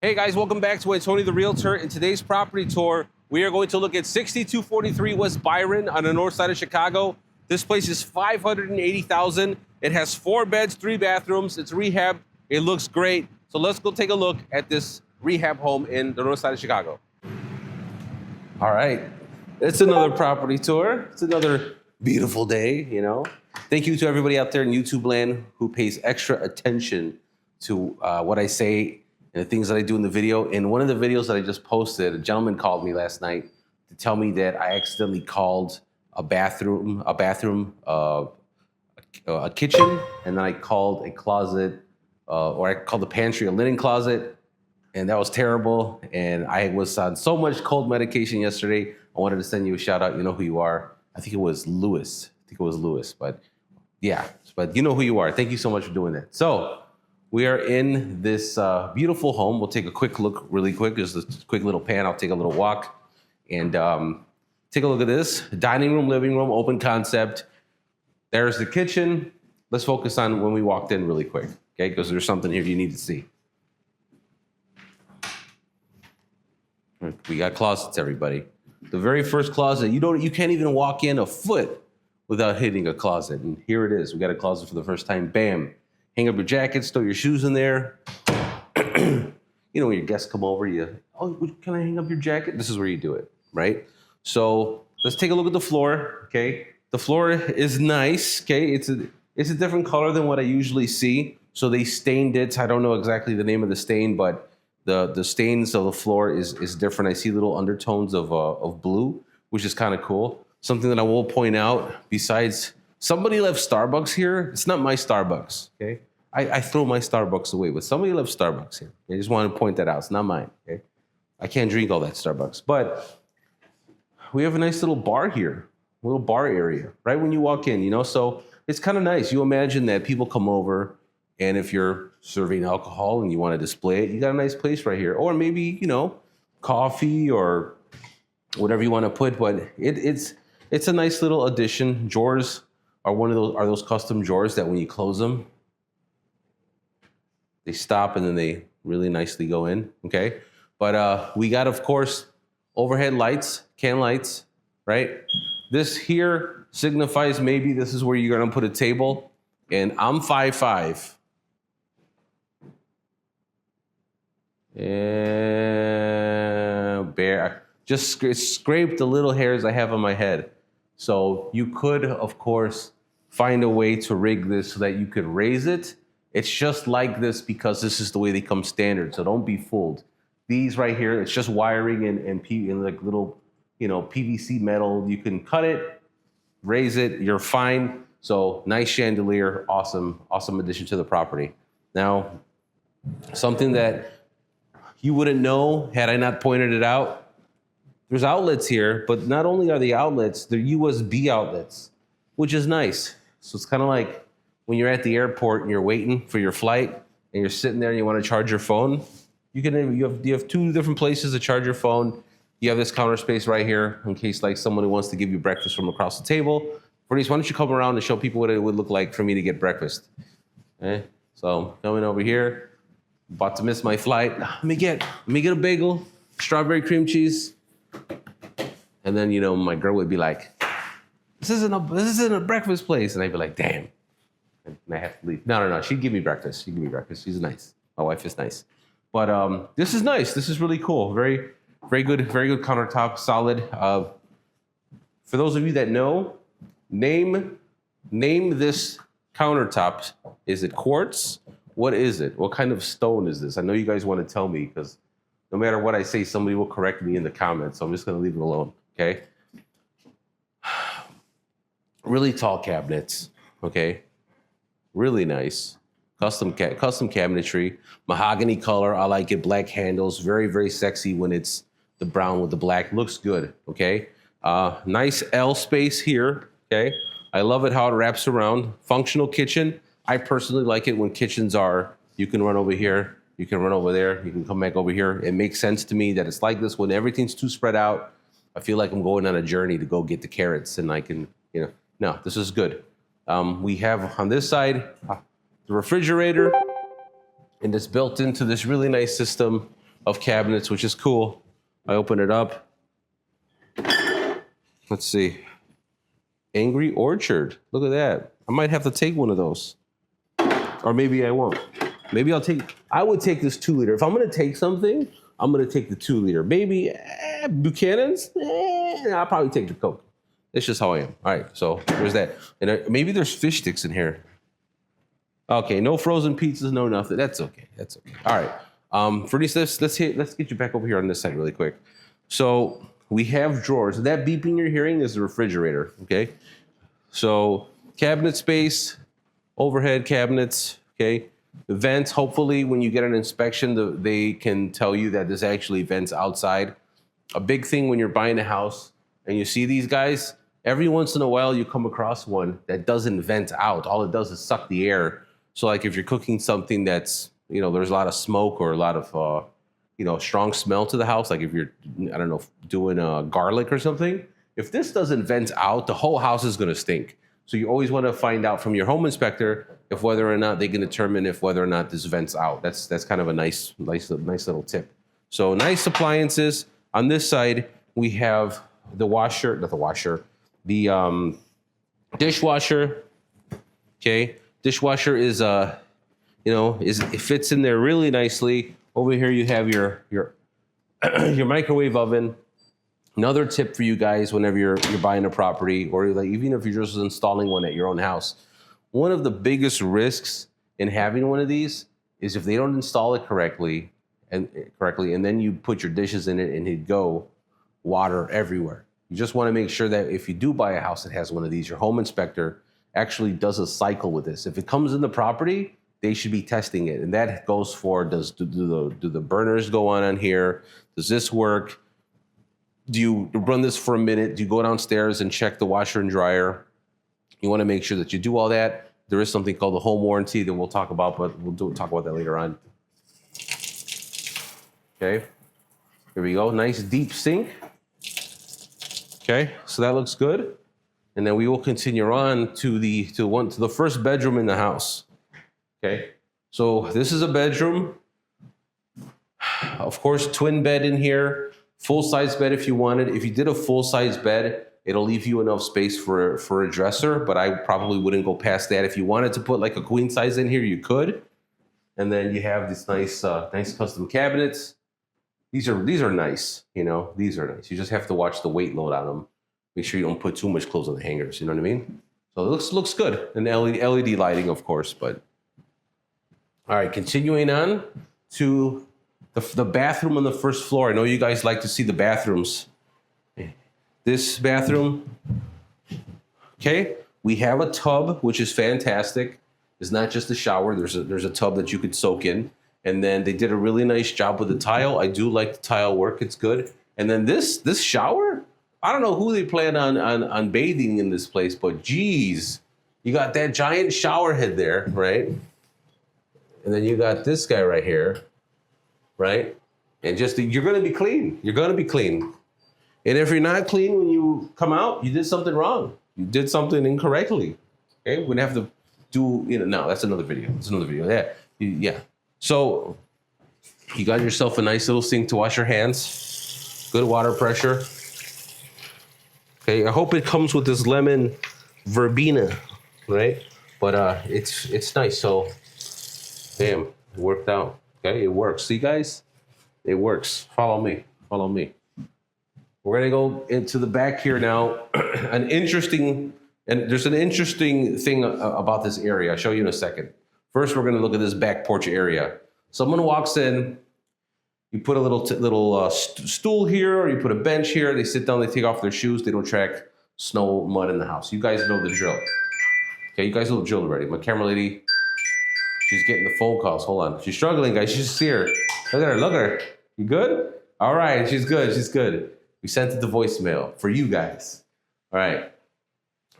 Hey guys, welcome back to Antonio the Realtor. In today's property tour, we are going to look at 6243 West Byron on the north side of Chicago. This place is $580,000. It has 4 beds, 3 bathrooms. It's rehab. It looks great. So let's go take a look at this rehab home in the north side of Chicago. All right, it's another property tour. It's another beautiful day, you know. Thank you to everybody out there in YouTube land who pays extra attention to what I say and the things that I do in the video. In one of the videos that I just posted, a gentleman called me last night to tell me that I accidentally called a bathroom, a kitchen, and then I called a closet, or I called the pantry a linen closet, and that was terrible. And I was on so much cold medication yesterday. I wanted to send you a shout out. You know who you are. I think it was Lewis. But yeah, but you know who you are. Thank you so much for doing that. So we are in this beautiful home. We'll take a quick look really quick. Just a quick little pan. I'll take a little walk and take a look at this. Dining room, living room, open concept. There's the kitchen. Let's focus on when we walked in really quick, okay? Because there's something here you need to see. We got closets, everybody. The very first closet, you can't even walk in a foot without hitting a closet. And here it is. We got a closet for the first time. Bam. Hang up your jackets, throw your shoes in there. You know, when your guests come over, can I hang up your jacket? This is where you do it, right? So let's take a look at the floor, okay? The floor is nice, okay? It's a different color than what I usually see. So they stained it. I don't know exactly the name of the stain, but the stains of the floor is different. I see little undertones of blue, which is kind of cool. Something that I will point out, besides somebody left Starbucks here. It's not my Starbucks, okay? I throw my Starbucks away, but somebody left Starbucks here. I just want to point that out. It's not mine, okay? I can't drink all that Starbucks. But we have a nice little bar here, a little bar area, right when you walk in, you know? So it's kind of nice. You imagine that people come over, and if you're serving alcohol and you want to display it, you got a nice place right here. Or maybe, you know, coffee or whatever you want to put, but it's a nice little addition. Drawers are those custom drawers that when you close them, they stop and then they really nicely go in, okay? But we got, of course, overhead lights, can lights, right? This here signifies maybe this is where you're gonna put a table, and I'm 5'5". And just scraped the little hairs I have on my head. So you could, of course, find a way to rig this so that you could raise it. It's just like this because this is the way they come standard. So don't be fooled. These right here, it's just wiring and like little, you know, PVC metal. You can cut it, raise it, you're fine. So nice chandelier, awesome addition to the property. Now, something that you wouldn't know had I not pointed it out. There's outlets here, but not only are they outlets, they're USB outlets, which is nice. So it's kind of like when you're at the airport and you're waiting for your flight and you're sitting there and you want to charge your phone. You have 2 different places to charge your phone. You have this counter space right here in case like someone who wants to give you breakfast from across the table. Bernice, why don't you come around and show people what it would look like for me to get breakfast? Okay? So coming over here, about to miss my flight. Let me get a bagel, strawberry cream cheese. And then, you know, my girl would be like, this isn't a breakfast place. And I'd be like, damn. And I have to leave. No. She'd give me breakfast. She's nice. My wife is nice. But this is nice. This is really cool. Very, very good countertop, solid. For those of you that know, name this countertop. Is it quartz? What is it? What kind of stone is this? I know you guys want to tell me because no matter what I say, somebody will correct me in the comments. So I'm just going to leave it alone, okay? Really tall cabinets, okay? Really nice. Custom cabinetry. Mahogany color, I like it. Black handles, very, very sexy when it's the brown with the black. Looks good, okay? Nice L space here, okay? I love it how it wraps around. Functional kitchen. I personally like it when kitchens are, you can run over here, you can run over there, you can come back over here. It makes sense to me that it's like this when everything's too spread out. I feel like I'm going on a journey to go get the carrots and I can, you know, no, this is good. We have on this side, the refrigerator, and it's built into this really nice system of cabinets, which is cool. I open it up. Let's see. Angry Orchard. Look at that. I might have to take one of those. Or maybe I won't. Maybe I would take this 2 liter. If I'm gonna take something, I'm gonna take the 2 liter. Maybe Buchanan's, I'll probably take the Coke. It's just how I am. All right, so there's that. And maybe there's fish sticks in here. Okay, no frozen pizzas, no nothing. That's okay. That's okay. All right. For these, let's get you back over here on this side really quick. So we have drawers. That beeping you're hearing is the refrigerator. Okay. So cabinet space, overhead cabinets. Okay. The vents. Hopefully, when you get an inspection, they can tell you that this actually vents outside. A big thing when you're buying a house and you see these guys, every once in a while you come across one that doesn't vent out. All it does is suck the air. So like if you're cooking something that's, there's a lot of smoke or a lot of, strong smell to the house, like if you're, I don't know, doing garlic or something, if this doesn't vent out, the whole house is going to stink. So you always want to find out from your home inspector if whether or not they can determine if whether or not this vents out. That's kind of a nice little tip. So nice appliances. On this side, we have the dishwasher. Okay. Dishwasher is it fits in there really nicely. Over here you have your your microwave oven. Another tip for you guys whenever you're buying a property, or like even if you're just installing one at your own house, one of the biggest risks in having one of these is if they don't install it correctly, and then you put your dishes in it and it go water everywhere. You just want to make sure that if you do buy a house that has one of these, your home inspector actually does a cycle with this. If it comes in the property, they should be testing it. And that goes for, do the burners go on here? Does this work? Do you run this for a minute? Do you go downstairs and check the washer and dryer? You want to make sure that you do all that. There is something called the home warranty that we'll talk about, but we'll talk about that later on. Okay, here we go. Nice deep sink. Okay, so that looks good. And then we will continue on to the first bedroom in the house. Okay, so this is a bedroom. Of course, twin bed in here, full-size bed if you wanted. If you did a full-size bed, it'll leave you enough space for a dresser, but I probably wouldn't go past that. If you wanted to put like a queen size in here, you could. And then you have these nice custom cabinets. These are nice, these are nice. You just have to watch the weight load on them. Make sure you don't put too much clothes on the hangers, you know what I mean? So it looks good. And LED lighting, of course, but. All right, continuing on to the bathroom on the first floor. I know you guys like to see the bathrooms. This bathroom, okay, we have a tub, which is fantastic. It's not just a shower. There's a tub that you could soak in. And then they did a really nice job with the tile. I do like the tile work. It's good. And then this shower, I don't know who they plan on bathing in this place, but geez, you got that giant shower head there, right? And then you got this guy right here, right? And you're going to be clean. You're going to be clean. And if you're not clean when you come out, you did something wrong. You did something incorrectly. Okay, we're gonna have to do. No, that's another video. That's another video. Yeah. So you got yourself a nice little sink to wash your hands. Good water pressure. Okay, I hope it comes with this lemon verbena, right? But it's nice. So. Damn, it worked out. Okay, it works. See, guys? It works. Follow me. We're going to go into the back here now. There's an interesting thing about this area. I'll show you in a second. First, we're going to look at this back porch area. Someone walks in, you put a little stool here, or you put a bench here. They sit down, they take off their shoes. They don't track snow, mud in the house. You guys know the drill. Okay, you guys know the drill already. My camera lady... She's getting the phone calls. Hold on. She's struggling, guys. She's here. Look at her. You good? All right. She's good. We sent it to voicemail for you guys. All right.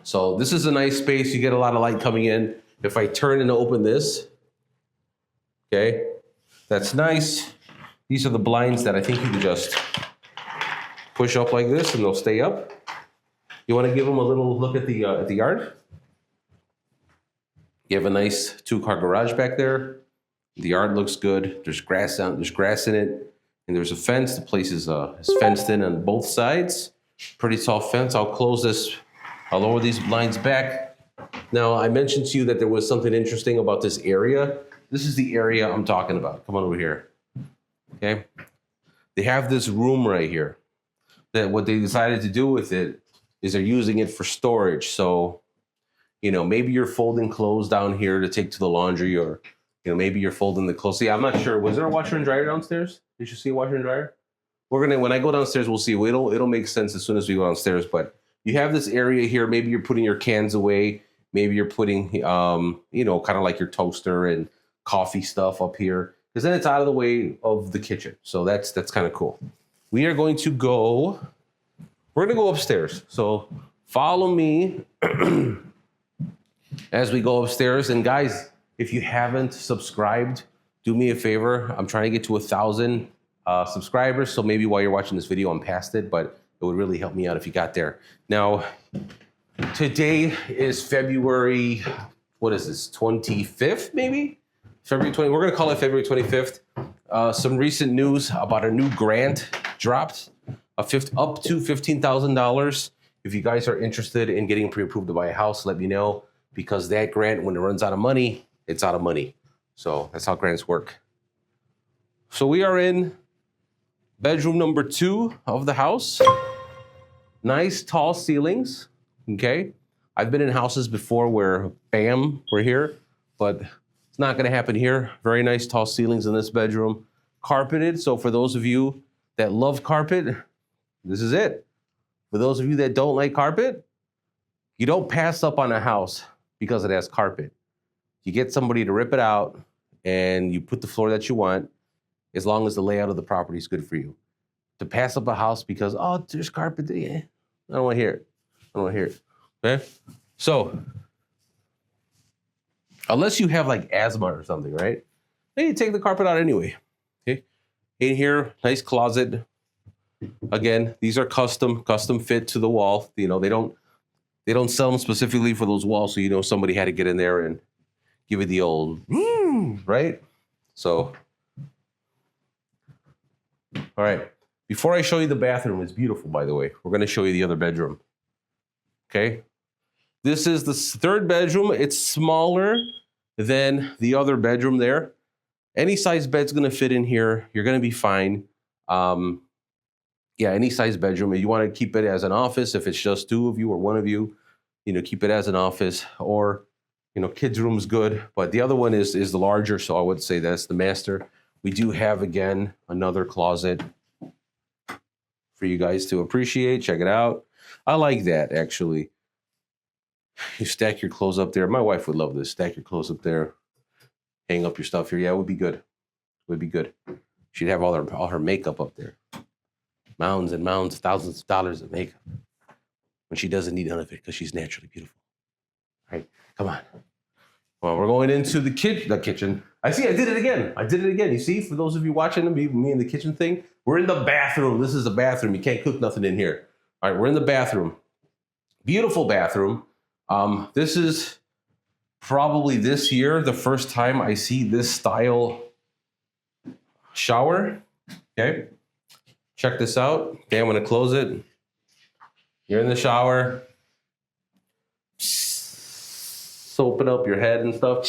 So this is a nice space. You get a lot of light coming in. If I turn and open this, okay, that's nice. These are the blinds that I think you can just push up like this and they'll stay up. You want to give them a little look at the yard? You have a nice 2-car garage back there. The yard looks good. There's grass in it. And there's a fence. The place is fenced in on both sides. Pretty tall fence. I'll close this. I'll lower these blinds back. Now, I mentioned to you that there was something interesting about this area. This is the area I'm talking about. Come on over here. Okay. They have this room right here that what they decided to do with it is they're using it for storage. So, you know, maybe you're folding clothes down here to take to the laundry, or, you know, maybe you're folding the clothes. See, I'm not sure. Was there a washer and dryer downstairs? Did you see a washer and dryer? When I go downstairs, we'll see. It'll make sense as soon as we go downstairs. But you have this area here. Maybe you're putting your cans away. Maybe you're putting, you know, kind of like your toaster and coffee stuff up here, because then it's out of the way of the kitchen. So that's kind of cool. We're going to go upstairs. So follow me as we go upstairs. And guys, if you haven't subscribed, do me a favor. I'm trying to get to 1,000 subscribers. So maybe while you're watching this video, I'm past it, but it would really help me out if you got there. Now, today is February, what is this, 25th maybe? February 20, we're gonna call it February 25th. Some recent news about a new grant dropped, up to $15,000. If you guys are interested in getting pre-approved to buy a house, let me know, because that grant, when it runs out of money, it's out of money. So that's how grants work. So we are in bedroom number 2 of the house. Nice tall ceilings, okay? I've been in houses before where, bam, we're here, but it's not gonna happen here. Very nice tall ceilings in this bedroom. Carpeted, so for those of you that love carpet, this is it. For those of you that don't like carpet, you don't pass up on a house because it has carpet. You get somebody to rip it out and you put the floor that you want, as long as the layout of the property is good for you. To pass up a house because, oh, there's carpet there. Yeah. I don't want to hear it. I don't want to hear it. Okay? So, unless you have like asthma or something, right? Then you take the carpet out anyway. Okay? In here, nice closet. Again, these are custom fit to the wall. You know, they don't sell them specifically for those walls, so you know somebody had to get in there and give it the old, right? So, all right. Before I show you the bathroom, it's beautiful, by the way. We're going to show you the other bedroom. Okay? This is the 3rd bedroom. It's smaller than the other bedroom there. Any size bed's going to fit in here. You're going to be fine. Yeah, any size bedroom. You want to keep it as an office. If it's just 2 of you or 1 of you, you know, keep it as an office. Or, you know, kids' room's good. But the other one is the larger, so I would say that's the master. We do have, again, another closet for you guys to appreciate. Check it out. I like that, actually. You stack your clothes up there. My wife would love this. Stack your clothes up there. Hang up your stuff here. Yeah, it would be good. It would be good. She'd have all her makeup up there. Mounds and mounds, thousands of dollars of makeup. When she doesn't need none of it because she's naturally beautiful. All right, come on. Well, we're going into the kitchen. I did it again. You see, for those of you watching me in the kitchen thing, we're in the bathroom. This is the bathroom. You can't cook nothing in here. All right, we're in the bathroom. Beautiful bathroom. This is probably this year the first time I see this style shower. Okay, check this out. Okay, I'm gonna close it. You're in the shower. Soaping up your head and stuff.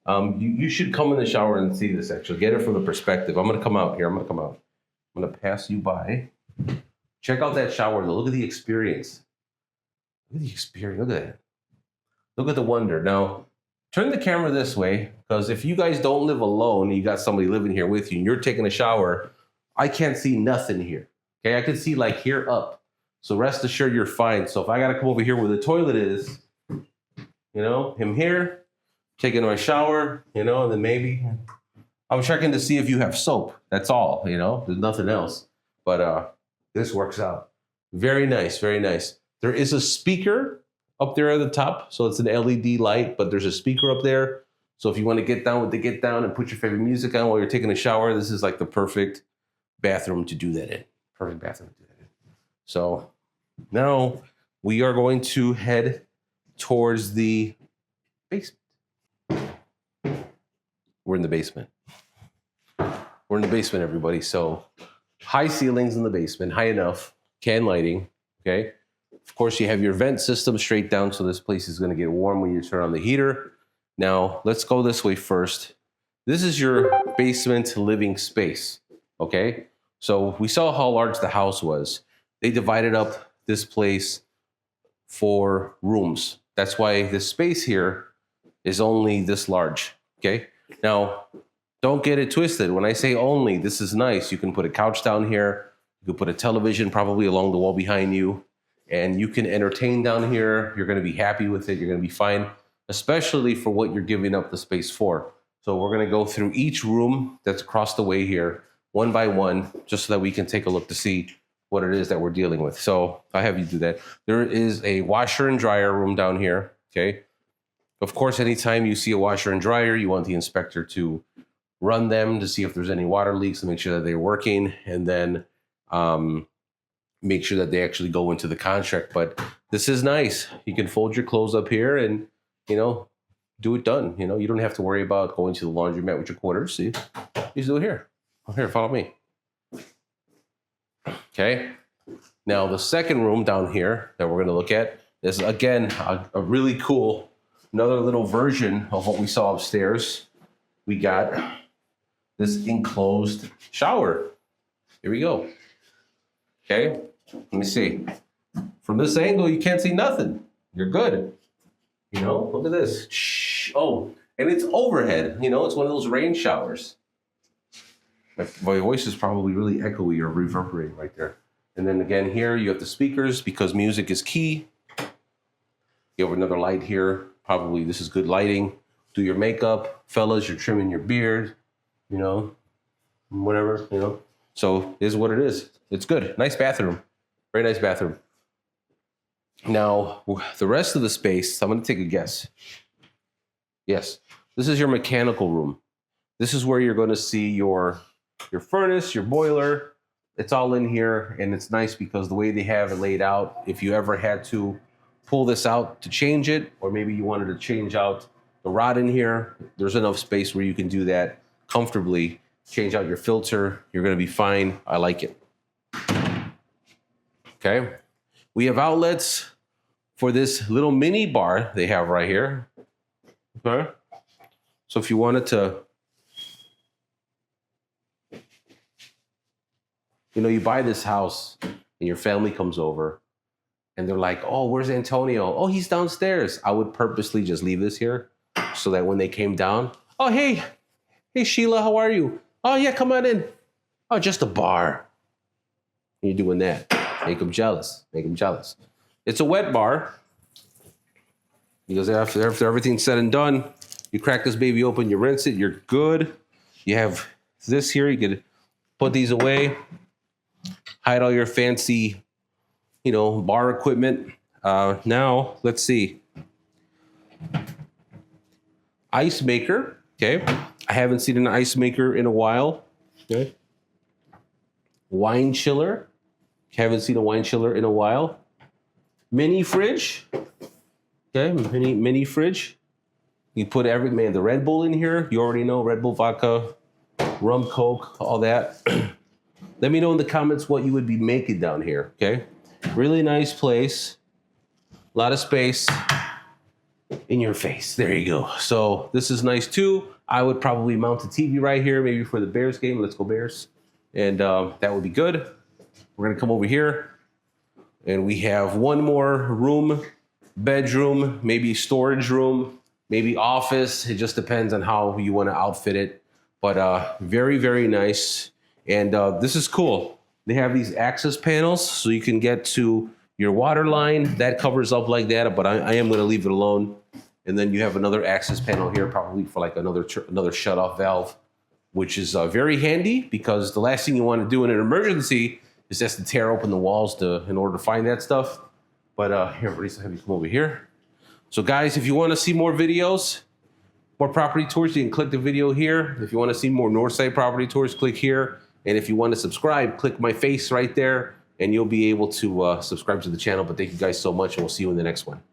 You should come in the shower and see this, actually. Get it from the perspective. I'm going to come out here. I'm going to pass you by. Check out that shower, though. Look at the experience. Look at that. Look at the wonder. Now, turn the camera this way, because if you guys don't live alone, you got somebody living here with you, and you're taking a shower, I can't see nothing here. Okay, I can see like here up. So rest assured you're fine. So if I got to come over here where the toilet is, you know, him here, taking my shower, you know, and then maybe I'm checking to see if you have soap. That's all, you know, there's nothing else. But this works out. Very nice, very nice. There is a speaker up there at the top. So it's an LED light, but there's a speaker up there. So if you want to get down with the get down and put your favorite music on while you're taking a shower, this is like the perfect bathroom to do that in. Perfect bathroom to do that in. So now we are going to head towards the basement. We're in the basement. We're in the basement, everybody. So high ceilings in the basement, high enough, can lighting, okay? Of course, you have your vent system straight down, so this place is gonna get warm when you turn on the heater. Now, let's go this way first. This is your basement living space, okay? So we saw how large the house was. They divided up this place for rooms. That's why this space here is only this large, okay? Now, don't get it twisted. When I say only, this is nice. You can put a couch down here. You can put a television probably along the wall behind you, and you can entertain down here. You're gonna be happy with it. You're gonna be fine, especially for what you're giving up the space for. So we're gonna go through each room that's across the way here, one by one, just so that we can take a look to see what it is that we're dealing with. So I have you do that. There is a washer and dryer room down here, okay? Of course, anytime you see a washer and dryer, you want the inspector to run them to see if there's any water leaks and make sure that they're working, and then make sure that they actually go into the contract. But this is nice. You can fold your clothes up here and, you know, do it done. You know, you don't have to worry about going to the laundromat with your quarters. See, you just do it here. Here, follow me. Okay. Now the second room down here that we're going to look at is, again, a really cool, another little version of what we saw upstairs. We got this enclosed shower. Here we go. Okay. Let me see. From this angle, you can't see nothing. You're good. You know, look at this. Shh. Oh, and it's overhead. You know, it's one of those rain showers. My voice is probably really echoey or reverberating right there. And then again here, you have the speakers because music is key. You have another light here. Probably this is good lighting. Do your makeup. Fellas, you're trimming your beard, you know, whatever, you know. So it is what it is. It's good. Nice bathroom. Very nice bathroom. Now, the rest of the space, I'm going to take a guess. Yes, this is your mechanical room. This is where you're going to see your furnace, your boiler. It's all in here, and it's nice because the way they have it laid out, if you ever had to pull this out to change it, or maybe you wanted to change out the rod in here, there's enough space where you can do that comfortably. Change out your filter. You're going to be fine. I like it. Okay. We have outlets for this little mini bar they have right here. Okay. So if you wanted to, you know, you buy this house and your family comes over and they're like, oh, where's Antonio? Oh, he's downstairs. I would purposely just leave this here so that when they came down, oh, hey, Sheila, how are you? Oh, yeah, come on in. Oh, just a bar. You're doing that. Make them jealous. Make them jealous. It's a wet bar because after everything's said and done, you crack this baby open, you rinse it, you're good. You have this here. You could put these away, hide all your fancy, you know, bar equipment. Now, let's see. Ice maker. Okay. I haven't seen an ice maker in a while. Okay. Wine chiller. Haven't seen a wine chiller in a while. Mini fridge. Okay, mini fridge. You put the Red Bull in here. You already know Red Bull vodka, rum, Coke, all that. Let me know in the comments what you would be making down here, okay? Really nice place. A lot of space in your face. There you go. So this is nice too. I would probably mount a TV right here, maybe for the Bears game. Let's go Bears. And that would be good. We're gonna come over here and we have one more room, bedroom, maybe storage room, maybe office. It just depends on how you wanna outfit it. But very, very nice. And this is cool. They have these access panels so you can get to your water line. That covers up like that, but I am gonna leave it alone. And then you have another access panel here, probably for like another shut-off valve, which is very handy because the last thing you wanna do in an emergency is just to tear open the walls in order to find that stuff. But here, Marisa, have you come over here. So guys, if you wanna see more videos, more property tours, you can click the video here. If you wanna see more Northside property tours, click here. And if you wanna subscribe, click my face right there and you'll be able to subscribe to the channel. But thank you guys so much and we'll see you in the next one.